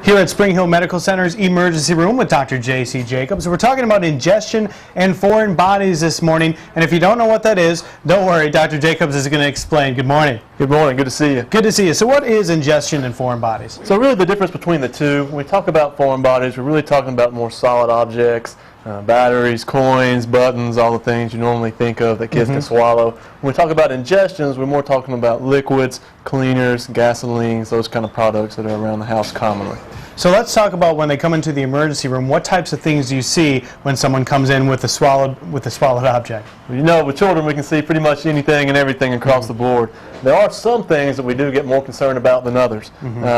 Here at Spring Hill Medical Center's emergency room with Dr. J.C. Jacobs. We're talking about ingestion and foreign bodies this morning. And if you don't know what that is, don't worry, Dr. Jacobs is going to explain. Good morning. Good morning. Good to see you. Good to see you. So what is ingestion and foreign bodies? So really the difference between the two, when we talk about foreign bodies, we're really talking about more solid objects, batteries, coins, buttons, all the things you normally think of that kids can swallow. When we talk about ingestions, we're more talking about liquids, cleaners, gasolines, those kind of products that are around the house commonly. So let's talk about when they come into the emergency room. What types of things do you see when someone comes in with a swallowed object? Well, you know, with children we can see pretty much anything and everything across the board. There are some things that we do get more concerned about than others.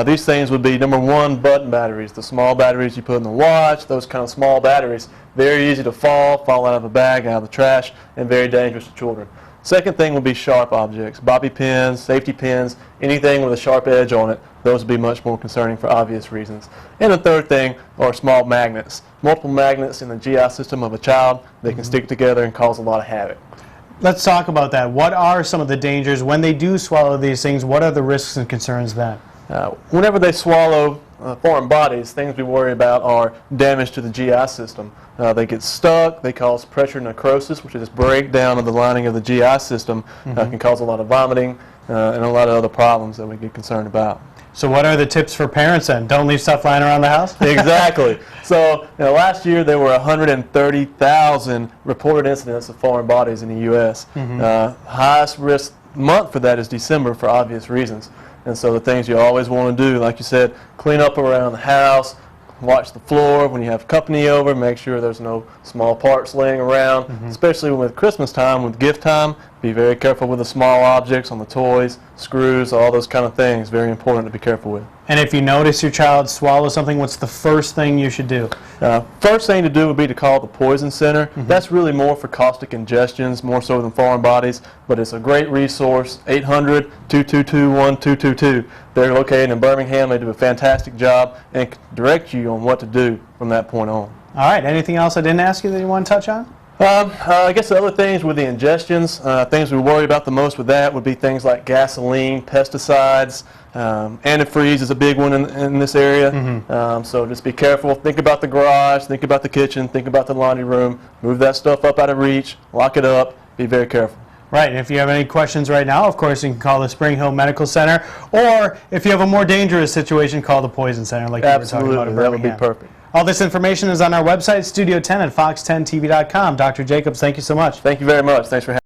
These things would be, number one, button batteries, the small batteries you put in the watch, those kind of small batteries. Very easy to fall out of a bag, out of the trash, and very dangerous to children. Second thing would be sharp objects, bobby pins, safety pins, anything with a sharp edge on it. Those would be much more concerning for obvious reasons. And the third thing are small magnets. Multiple magnets in the GI system of a child, they can stick together and cause a lot of havoc. Let's talk about that. What are some of the dangers when they do swallow these things? What are the risks and concerns then? Whenever they swallow foreign bodies, things we worry about are damage to the GI system. They get stuck, they cause pressure necrosis, which is this breakdown of the lining of the GI system, can cause a lot of vomiting and a lot of other problems that we get concerned about. So what are the tips for parents then? Don't leave stuff lying around the house? Exactly. So last year there were 130,000 reported incidents of foreign bodies in the U.S. Highest risk month for that is December for obvious reasons. And so the things you always want to do, like you said, clean up around the house, watch the floor when you have company over, make sure there's no small parts laying around, especially with Christmas time, with gift time. Be very careful with the small objects on the toys, screws, all those kind of things. Very important to be careful with. And if you notice your child swallow something, what's the first thing you should do? First thing to do would be to call the poison center. That's really more for caustic ingestions, more so than foreign bodies, but it's a great resource, 800-222-1222. They're located in Birmingham. They do a fantastic job and can direct you on what to do from that point on. All right, anything else I didn't ask you that you want to touch on? I guess the other things with the ingestions, things we worry about the most with that would be things like gasoline, pesticides, antifreeze is a big one in this area. So just be careful. Think about the garage, think about the kitchen, think about the laundry room. Move that stuff up out of reach, lock it up, be very careful. Right, and if you have any questions right now, of course, you can call the Spring Hill Medical Center, or if you have a more dangerous situation, call the Poison Center like you were talking about in Birmingham. That would be perfect. All this information is on our website, Studio 10 at fox10tv.com. Dr. Jacobs, thank you so much. Thank you very much. Thanks for having me.